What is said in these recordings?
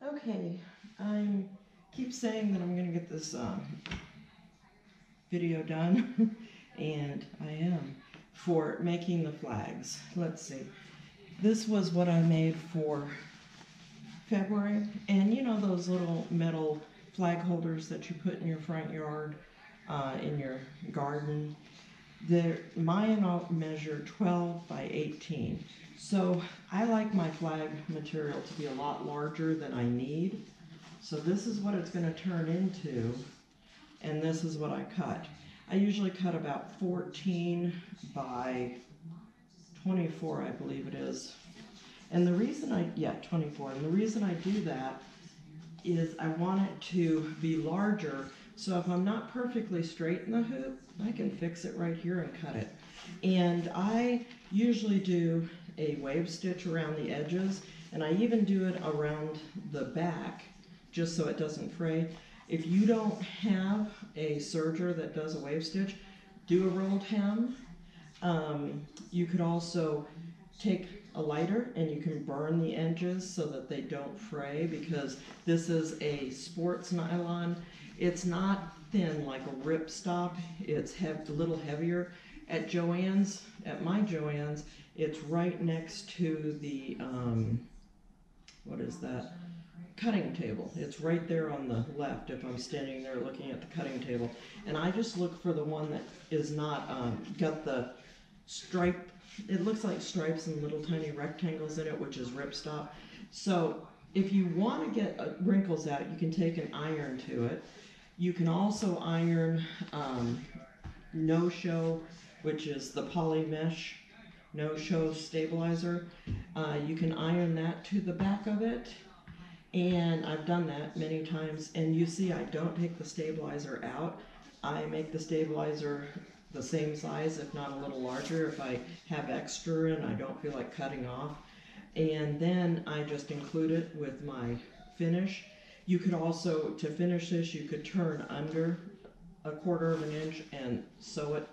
Okay, I keep saying that I'm going to get this video done, and I am, for making the flags. Let's see. This was what I made for February, and you know those little metal flag holders that you put in your front yard, in your garden? Mine measure 12 by 18. So I like my flag material to be a lot larger than I need. So this is what it's going to turn into, and this is what I cut. I usually cut about 14 by 24, I believe it is. And the reason 24. And the reason I do that is I want it to be larger, so if I'm not perfectly straight in the hoop, I can fix it right here and cut it. And I usually do a wave stitch around the edges, and I even do it around the back, just so it doesn't fray. If you don't have a serger that does a wave stitch, do a rolled hem. You could also take a lighter and you can burn the edges so that they don't fray, because this is a Sports Nylon. It's not thin like a ripstop, it's a little heavier. At Joann's, at my Joann's, it's right next to the, what is that? Cutting table. It's right there on the left if I'm standing there looking at the cutting table. And I just look for the one that is not got the stripe. It looks like stripes and little tiny rectangles in it, which is ripstop. So if you want to get wrinkles out, you can take an iron to it. You can also iron no-show, which is the poly mesh no-show stabilizer. You can iron that to the back of it. And I've done that many times, and you see I don't take the stabilizer out. I make the stabilizer the same size, if not a little larger, if I have extra and I don't feel like cutting off. And then I just include it with my finish. You could also, to finish this, you could turn under 1/4 of an inch and sew it.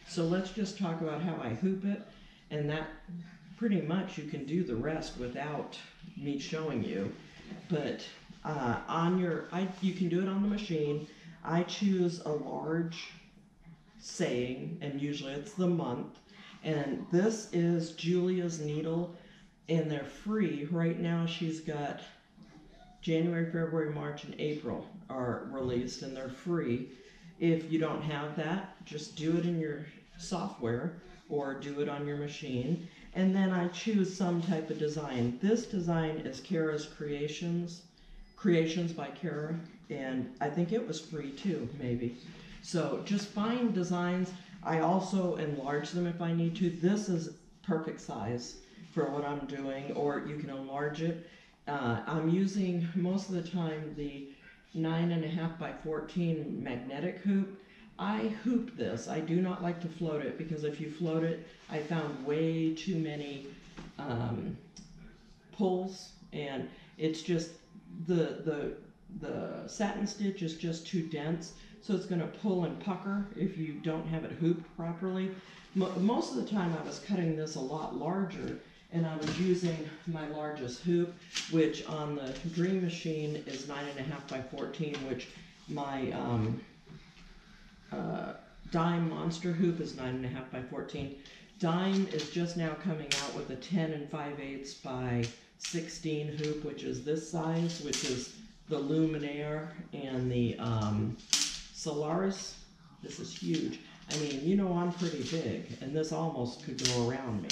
So let's just talk about how I hoop it, and that pretty much you can do the rest without me showing you. But you can do it on the machine. I choose a large saying, and usually it's the month. And this is Julia's needle, and they're free. Right now she's got January, February, March, and April are released, and they're free. If you don't have that, just do it in your software or do it on your machine. And then I choose some type of design. This design is Kara's Creations by Kara, and I think it was free too, maybe. So just find designs. I also enlarge them if I need to. This is perfect size for what I'm doing, or you can enlarge it. I'm using most of the time the 9.5 by 14 magnetic hoop. I hoop this. I do not like to float it, because if you float it, I found way too many pulls, and it's just the satin stitch is just too dense, so it's going to pull and pucker if you don't have it hooped properly. Most of the time I was cutting this a lot larger, and I was using my largest hoop, which on the Dream machine is 9.5 by 14, which my Dime Monster hoop is 9.5 by 14. Dime is just now coming out with a 10 5/8 by 16 hoop, which is this size, which is the Luminaire and the Solaris. This is huge. I mean, you know I'm pretty big, and this almost could go around me.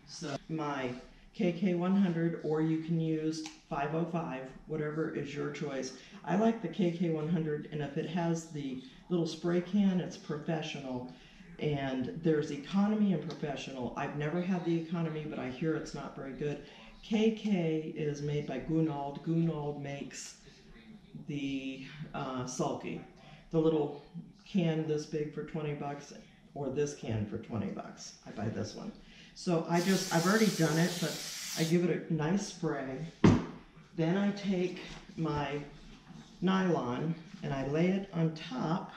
So my KK100, or you can use 505, whatever is your choice. I like the KK100, and if it has the little spray can, it's professional. And there's economy and professional. I've never had the economy, but I hear it's not very good. KK is made by Gunald. Gunald makes the sulky, the little can this big for 20 bucks, or this can for 20 bucks. I buy this one. So I've already done it, but I give it a nice spray. Then I take my nylon and I lay it on top,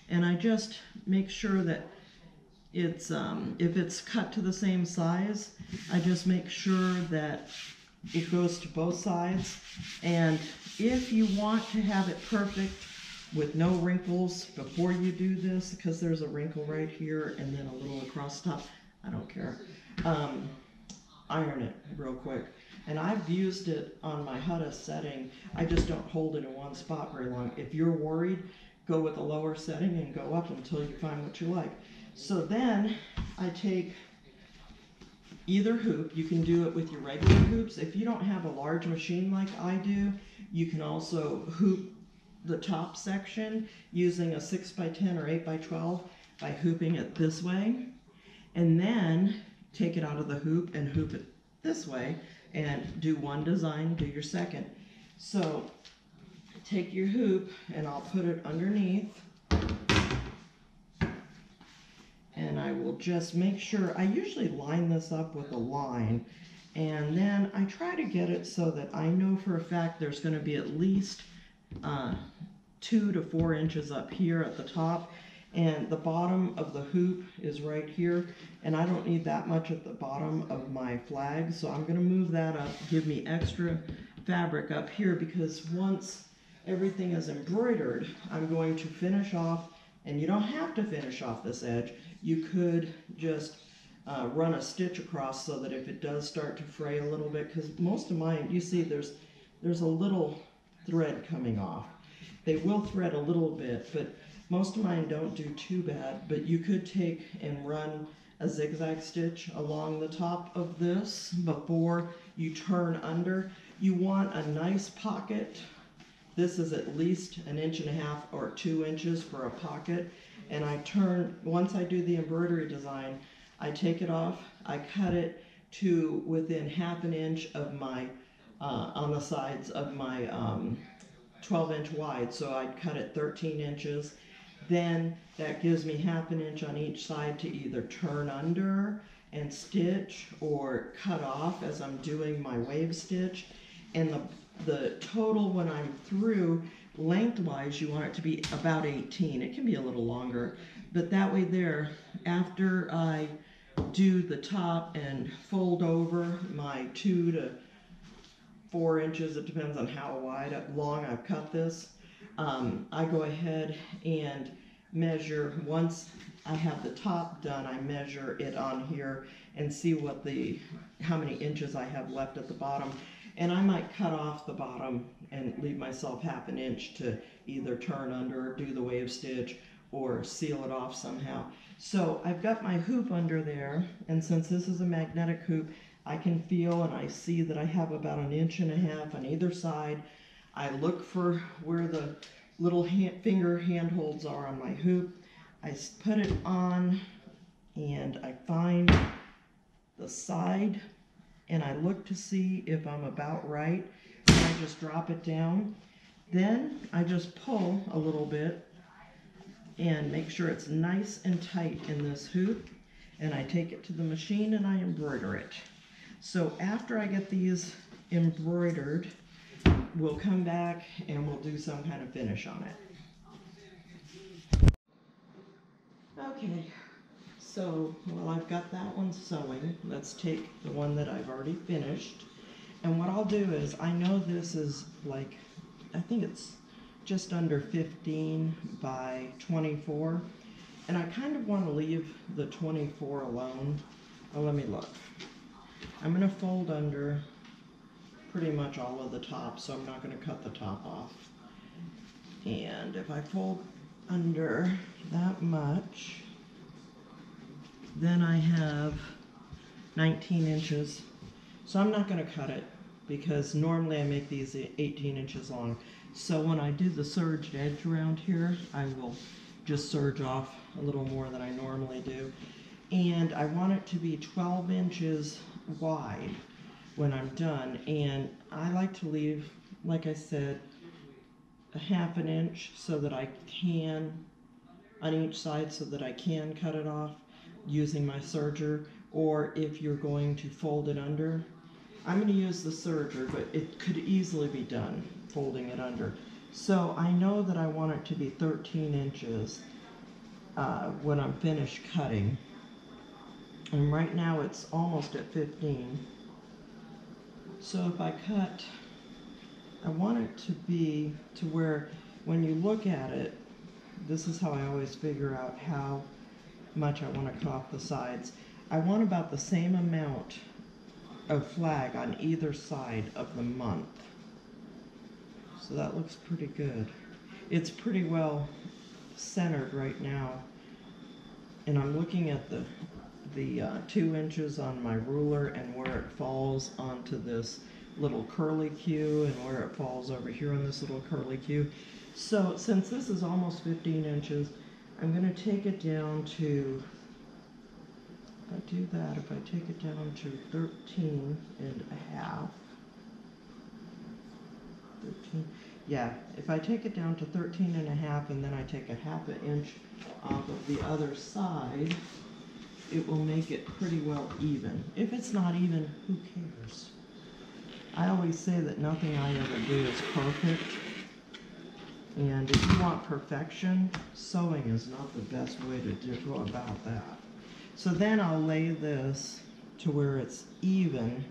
and I just make sure that it's, if it's cut to the same size, I just make sure that it goes to both sides. And if you want to have it perfect with no wrinkles before you do this, because there's a wrinkle right here and then a little across the top, I don't care. Iron it real quick. And I've used it on my Hutta setting. I just don't hold it in one spot very long. If you're worried, go with a lower setting and go up until you find what you like. So then I take either hoop. You can do it with your regular hoops. If you don't have a large machine like I do, you can also hoop the top section using a 6x10 or 8x12 by hooping it this way. And then take it out of the hoop and hoop it this way and do one design, do your second. So take your hoop and I'll put it underneath, and I will just make sure, I usually line this up with a line, and then I try to get it so that I know for a fact there's going to be at least 2 to 4 inches up here at the top, and the bottom of the hoop is right here, and I don't need that much at the bottom of my flag, so I'm going to move that up, give me extra fabric up here, because once everything is embroidered, I'm going to finish off, and you don't have to finish off this edge. You could just run a stitch across so that if it does start to fray a little bit, because most of mine, you see there's a little thread coming off. They will thread a little bit, but most of mine don't do too bad. But you could take and run a zigzag stitch along the top of this before you turn under. You want a nice pocket. This is at least 1.5 inches or 2 inches for a pocket. And I turn, once I do the embroidery design, I take it off, I cut it to within 1/2 inch of my, on the sides of my 12-inch wide. So I'd cut it 13 inches. Then that gives me 1/2 inch on each side to either turn under and stitch or cut off as I'm doing my wave stitch. And the total when I'm through, lengthwise, you want it to be about 18. It can be a little longer, but that way there, after I do the top and fold over my 2 to 4 inches, it depends on how long I've cut this, I go ahead and measure. Once I have the top done, I measure it on here and see how many inches I have left at the bottom. And I might cut off the bottom and leave myself 1/2 inch to either turn under, do the wave stitch, or seal it off somehow. So I've got my hoop under there, and since this is a magnetic hoop, I can feel and I see that I have about 1.5 inches on either side. I look for where the little finger handholds are on my hoop. I put it on and I find the side and I look to see if I'm about right. And I just drop it down. Then I just pull a little bit and make sure it's nice and tight in this hoop. And I take it to the machine and I embroider it. So after I get these embroidered, we'll come back and we'll do some kind of finish on it. Okay, so while I've got that one sewing, let's take the one that I've already finished. And what I'll do is, I know this is like, I think it's just under 15 by 24. And I kind of want to leave the 24 alone. Well, let me look. I'm going to fold under pretty much all of the top, so I'm not going to cut the top off. And if I fold under that much, then I have 19 inches. So I'm not going to cut it because normally I make these 18 inches long. So when I do the serged edge around here, I will just serge off a little more than I normally do. And I want it to be 12 inches wide when I'm done. And I like to leave, like I said, 1/2 inch so that I can, on each side, so that I can cut it off using my serger. Or if you're going to fold it under, I'm going to use the serger, but it could easily be done folding it under. So I know that I want it to be 13 inches when I'm finished cutting. And right now it's almost at 15. So if I cut, I want it to be to where when you look at it, this is how I always figure out how much I want to cut off the sides. I want about the same amount of flag on either side of the month. So that looks pretty good. It's pretty well centered right now. And I'm looking at the 2 inches on my ruler and where it falls onto this little curly Q and where it falls over here on this little curly Q. So since this is almost 15 inches, I'm going to take it down to, if I do that, if I take it down to 13 and a half, 13, yeah, if I take it down to 13 and a half and then I take a ½ inch off of the other side, it will make it pretty well even. If it's not even, who cares? I always say that nothing I ever do is perfect. And if you want perfection, sewing is not the best way to go about that. So then I'll lay this to where it's even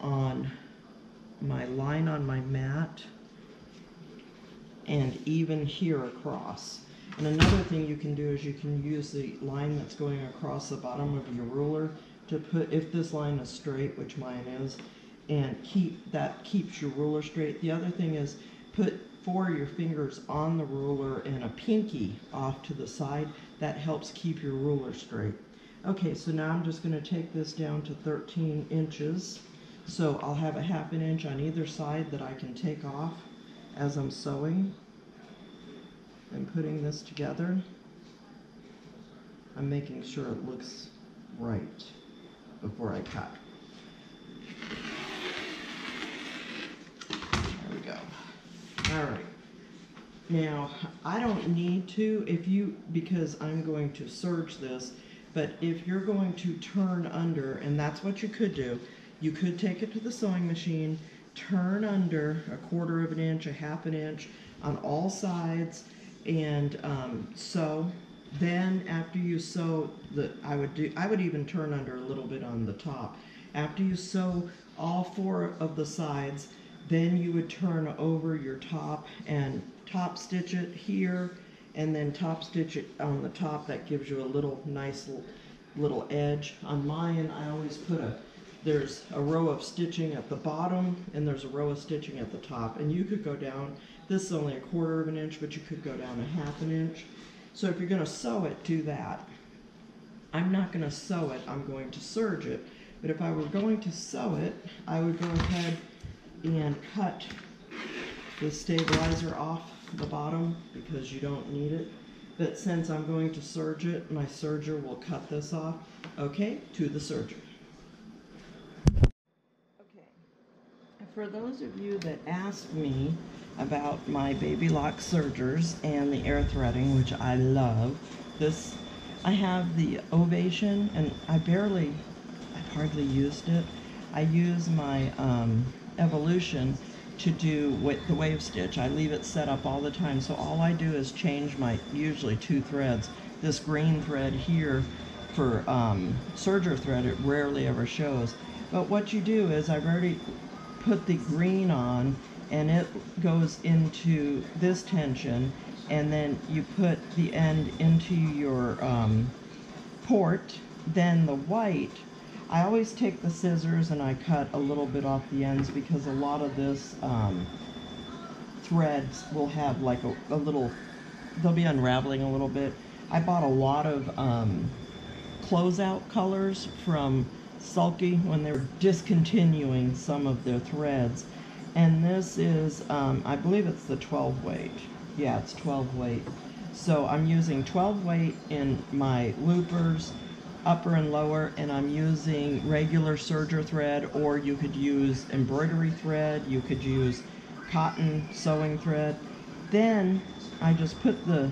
on my line on my mat and even here across. And another thing you can do is you can use the line that's going across the bottom of your ruler to put, if this line is straight, which mine is, and keeps your ruler straight. The other thing is put 4 of your fingers on the ruler and a pinky off to the side. That helps keep your ruler straight. Okay, so now I'm just going to take this down to 13 inches. So I'll have a ½ inch on either side that I can take off as I'm sewing and putting this together. I'm making sure it looks right before I cut. There we go. All right. Now, I don't need to, because I'm going to serge this, but if you're going to turn under, and that's what you could do, you could take it to the sewing machine, turn under a ¼ inch, a ½ inch on all sides, and sew. Then after you sew, I would even turn under a little bit on the top. After you sew all 4 of the sides, then you would turn over your top and top stitch it here, and then top stitch it on the top. That gives you a little nice little edge. On mine, I always put there's a row of stitching at the bottom and there's a row of stitching at the top, and you could go down, this is only a ¼ inch, but you could go down a ½ inch. So if you're going to sew it, do that. I'm not going to sew it, I'm going to serge it. But if I were going to sew it, I would go ahead and cut the stabilizer off the bottom because you don't need it. But since I'm going to serge it, my serger will cut this off. Okay, to the serger. Okay, for those of you that asked me about my baby lock sergers and the air threading, which I love, I have the Ovation, and I've hardly used it. I use my Evolution to do with the wave stitch. I leave it set up all the time, so all I do is change my usually 2 threads. This green thread here for serger thread, it rarely ever shows. But what you do is I've already put the green on, and it goes into this tension, and then you put the end into your port. Then the white, I always take the scissors and I cut a little bit off the ends because a lot of this threads will have like a little, they'll be unraveling a little bit. I bought a lot of closeout colors from Sulky when they were discontinuing some of their threads. And this is, I believe it's the 12 weight. Yeah, it's 12 weight. So I'm using 12 weight in my loopers, upper and lower, and I'm using regular serger thread, or you could use embroidery thread, you could use cotton sewing thread. Then I just put the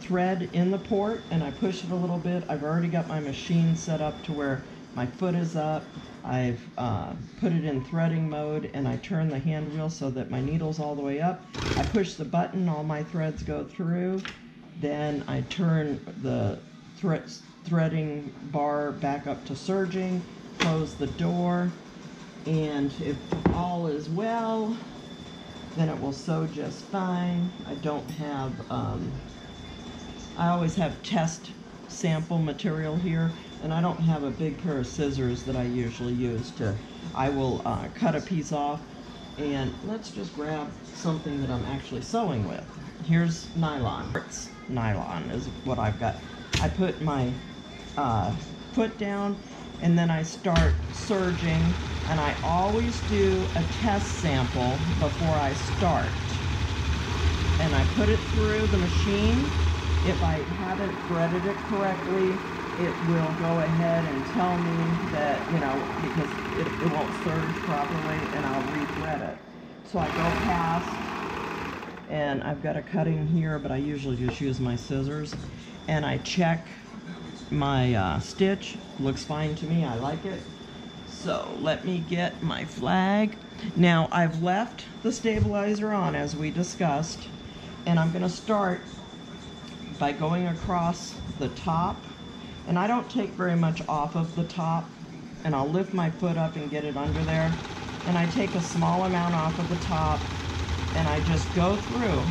thread in the port and I push it a little bit. I've already got my machine set up to where my foot is up. I've put it in threading mode, and I turn the hand wheel so that my needle's all the way up. I push the button, all my threads go through. Then I turn the threading bar back up to serging, close the door, and if all is well, then it will sew just fine. I don't have, I always have test sample material here, and I don't have a big pair of scissors that I usually use to, I will cut a piece off, and let's just grab something that I'm actually sewing with. Here's nylon. Sports Nylon is what I've got. I put my foot down, and then I start serging, and I always do a test sample before I start. And I put it through the machine. If I haven't threaded it correctly, it will go ahead and tell me that, you know, because it won't serge properly, and I'll rethread it. So I go past, and I've got a cutting here, but I usually just use my scissors, and I check my stitch. Looks fine to me, I like it. So let me get my flag. Now I've left the stabilizer on as we discussed, and I'm going to start by going across the top, and I don't take very much off of the top, and I'll lift my foot up and get it under there, and I take a small amount off of the top, and I just go through.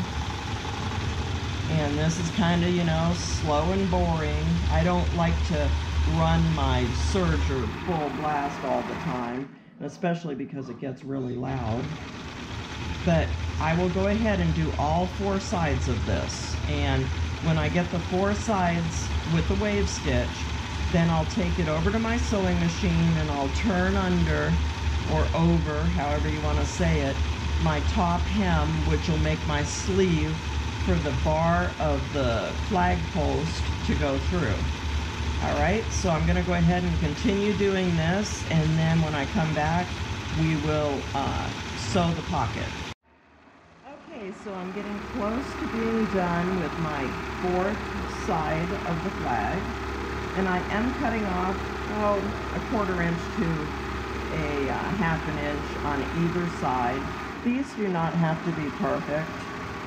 And this is kind of, you know, slow and boring. I don't like to run my Serger full blast all the time, especially because it gets really loud. But I will go ahead and do all 4 sides of this, and when I get the 4 sides with the wave stitch, then I'll take it over to my sewing machine, and I'll turn under or over, however you want to say it, my top hem, which will make my sleeve for the bar of the flag post to go through. Alright, so I'm going to go ahead and continue doing this, and then when I come back, we will sew the pocket. Okay, so I'm getting close to being done with my 4th side of the flag, and I am cutting off about a 1/4 inch to a 1/2 inch on either side. These do not have to be perfect.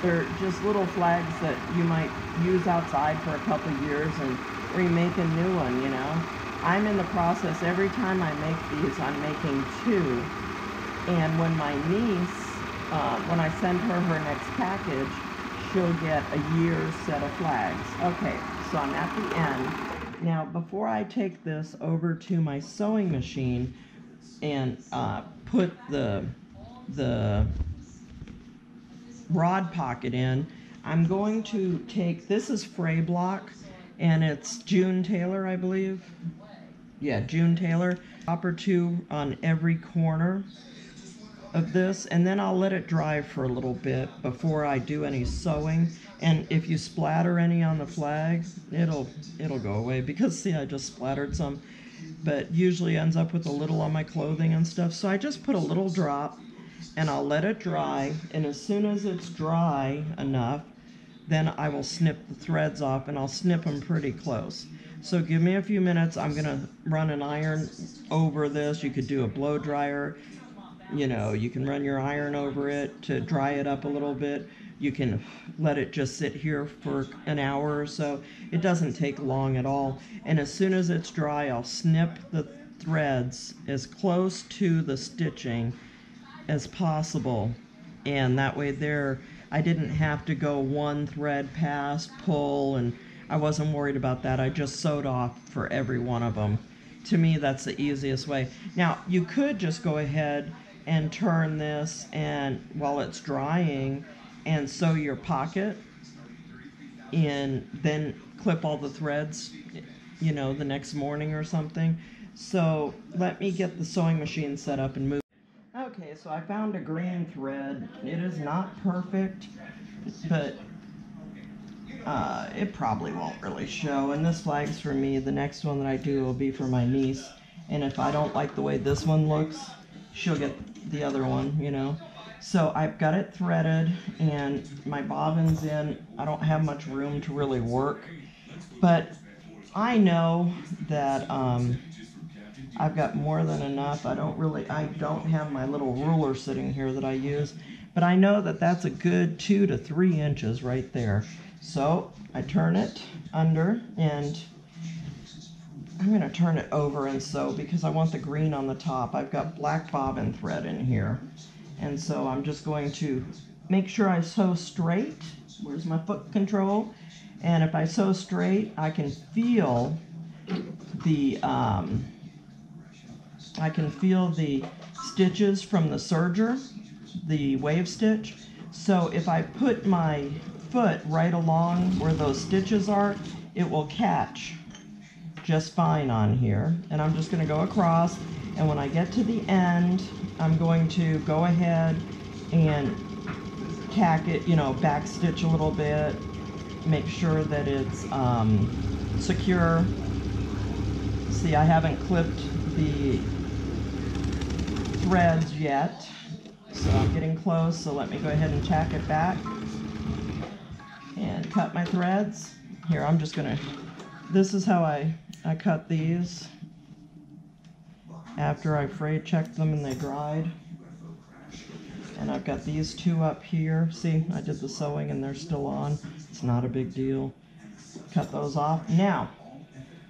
They're just little flags that you might use outside for a couple years and remake a new one, you know. I'm in the process, every time I make these, I'm making 2. And when my niece, when I send her next package, she'll get a year's set of flags. Okay, so I'm at the end. Now, before I take this over to my sewing machine and put the rod pocket in, I'm going to take, this is fray block, and it's June Taylor, I believe. Yeah, June Taylor. Drop or 2 on every corner of this, and then I'll let it dry for a little bit before I do any sewing. And if you splatter any on the flag, it'll go away, because see, I just splattered some, but usually ends up with a little on my clothing and stuff. So I just put a little drop, and I'll let it dry, and as soon as it's dry enough, then I will snip the threads off, and I'll snip them pretty close. So give me a few minutes. I'm gonna run an iron over this. You could do a blow dryer. You know, you can run your iron over it to dry it up a little bit. You can let it just sit here for an hour or so. It doesn't take long at all. And as soon as it's dry, I'll snip the threads as close to the stitching as possible. And that way there, I didn't have to go 1 thread past, pull, and I wasn't worried about that. I just sewed off for every one of them. To me, that's the easiest way. Now, you could just go ahead and turn this, and while it's drying, and sew your pocket, and then clip all the threads, you know, the next morning or something. So let me get the sewing machine set up and move. Okay, so I found a green thread. It is not perfect, but it probably won't really show. And this flag's for me. The next one that I do will be for my niece. And if I don't like the way this one looks, she'll get the other one, you know. So I've got it threaded, and my bobbin's in. I don't have much room to really work, but I know that I've got more than enough. I don't have my little ruler sitting here that I use, but I know that that's a good 2 to 3 inches right there. So I turn it under, and I'm going to turn it over and sew because I want the green on the top. I've got black bobbin thread in here. And so I'm just going to make sure I sew straight. Where's my foot control? And if I sew straight, I can feel the stitches from the serger, the wave stitch. So if I put my foot right along where those stitches are, it will catch just fine on here. And I'm just going to go across, and when I get to the end, I'm going to go ahead and tack it, you know, back stitch a little bit, make sure that it's secure. See, I haven't clipped the threads yet, so I'm getting close, so let me go ahead and tack it back and cut my threads. Here, I'm just gonna, this is how I cut these after I fray checked them and they dried. And I've got these two up here. See, I did the sewing and they're still on. It's not a big deal. Cut those off. Now,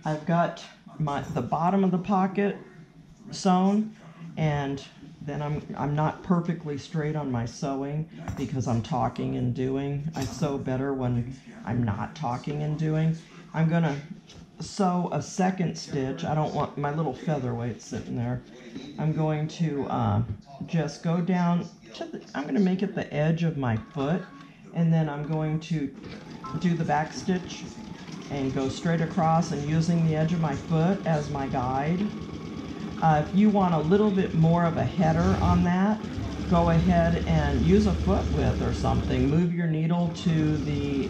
I've got the bottom of the pocket sewn, and then I'm not perfectly straight on my sewing because I'm talking and doing. I sew better when I'm not talking and doing. I'm gonna sew a second stitch. I don't want my little featherweight sitting there. I'm going to just go down to I'm gonna make it the edge of my foot, and then I'm going to do the back stitch and go straight across and using the edge of my foot as my guide. If you want a little bit more of a header on that, go ahead and use a foot width or something. Move your needle to the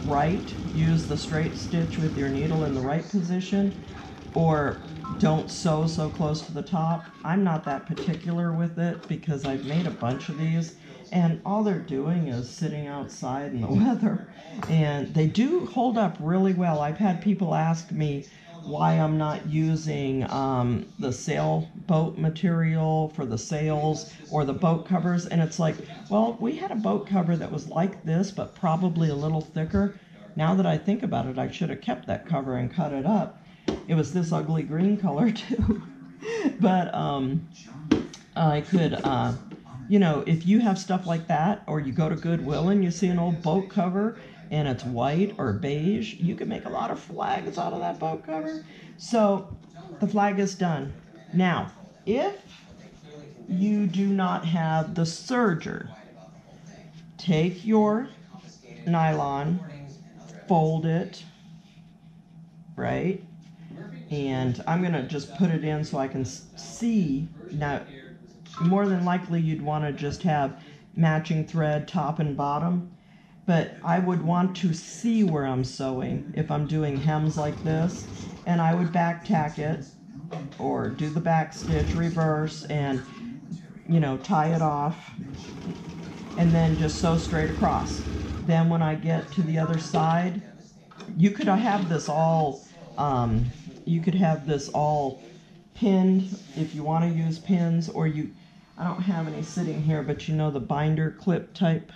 right. Use the straight stitch with your needle in the right position, or don't sew so close to the top. I'm not that particular with it because I've made a bunch of these, and all they're doing is sitting outside in the weather, and they do hold up really well. I've had people ask me why I'm not using the sailboat material for the sails or the boat covers, and it's like, well, we had a boat cover that was like this but probably a little thicker. Now that I think about it, I should have kept that cover and cut it up. It was this ugly green color too. But I could, you know, if you have stuff like that, or you go to Goodwill and you see an old boat cover and it's white or beige, you can make a lot of flags out of that boat cover. So the flag is done. Now, if you do not have the serger, take your nylon, fold it, right? And I'm gonna just put it in so I can see. Now, more than likely you'd want to just have matching thread top and bottom, but I would want to see where I'm sewing if I'm doing hems like this, and I would back tack it or do the back stitch reverse and, you know, tie it off and then just sew straight across. Then when I get to the other side, you could have this all pinned if you want to use pins, or I don't have any sitting here, but you know the binder clip type.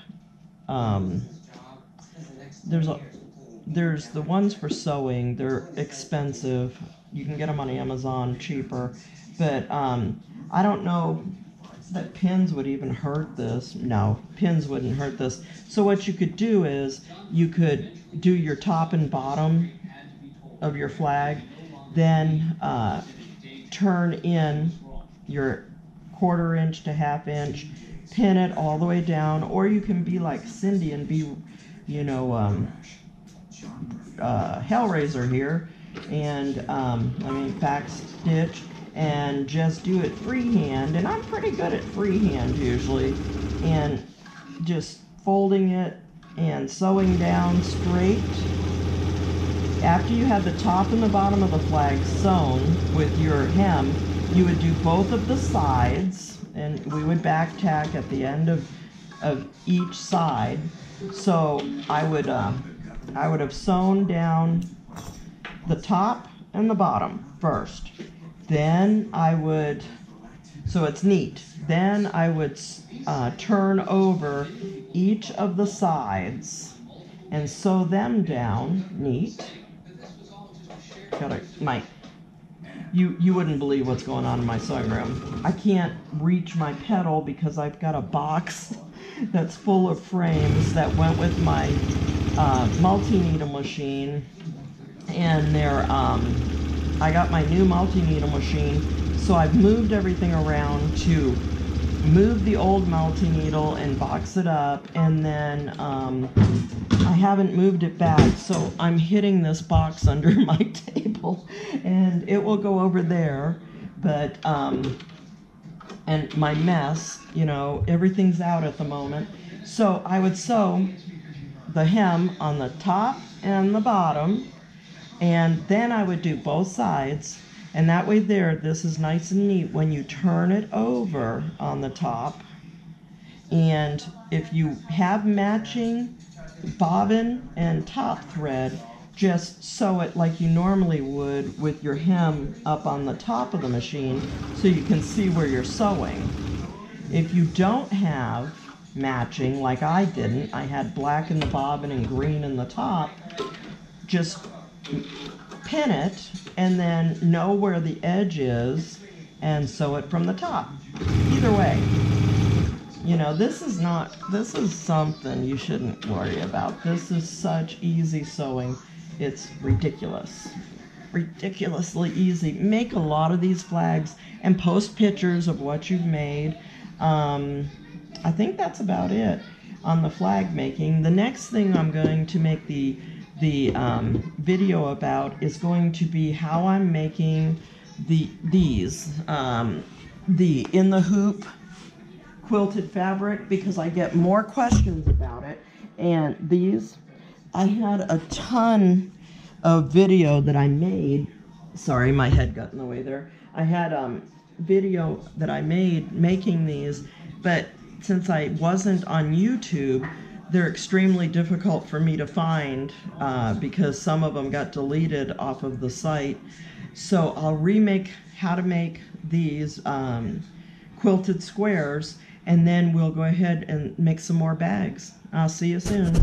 There's the ones for sewing. They're expensive. You can get them on Amazon cheaper, but I don't know that pins would even hurt this. No, pins wouldn't hurt this. So what you could do is you could do your top and bottom of your flag, then turn in your 1/4 inch to 1/2 inch, pin it all the way down, or you can be like Cindy and be, you know, Hellraiser here, and back stitch and just do it freehand, and I'm pretty good at freehand usually, and just folding it and sewing down straight. After you have the top and the bottom of the flag sewn with your hem, you would do both of the sides, and we would back tack at the end of each side. So I would have sewn down the top and the bottom first. Then I would, so it's neat. Then I would turn over each of the sides and sew them down neat. You wouldn't believe what's going on in my sewing room. I can't reach my pedal because I've got a box that's full of frames that went with my multi-needle machine, and I got my new multi-needle machine, so I've moved everything around to move the old multi-needle and box it up, and then I haven't moved it back, so I'm hitting this box under my table, and it will go over there, but and my mess, everything's out at the moment. So I would sew the hem on the top and the bottom, and then I would do both sides, and that way this is nice and neat when you turn it over on the top. And if you have matching bobbin and top thread, just sew it like you normally would with your hem up on the top of the machine so you can see where you're sewing. If you don't have matching, like I didn't, I had black in the bobbin and green in the top, just pin it and then know where the edge is and sew it from the top. Either way, this is something you shouldn't worry about. This is such easy sewing. It's ridiculous. Ridiculously easy. Make a lot of these flags and post pictures of what you've made. I think that's about it on the flag making. The next thing I'm going to make the video about is going to be how I'm making these in the hoop quilted fabric, because I get more questions about it. And these, I had a ton of video that I made. Sorry, my head got in the way there. I had video that I made making these, but since I wasn't on YouTube, they're extremely difficult for me to find because some of them got deleted off of the site. So I'll remake how to make these quilted squares, and then we'll go ahead and make some more bags. I'll see you soon.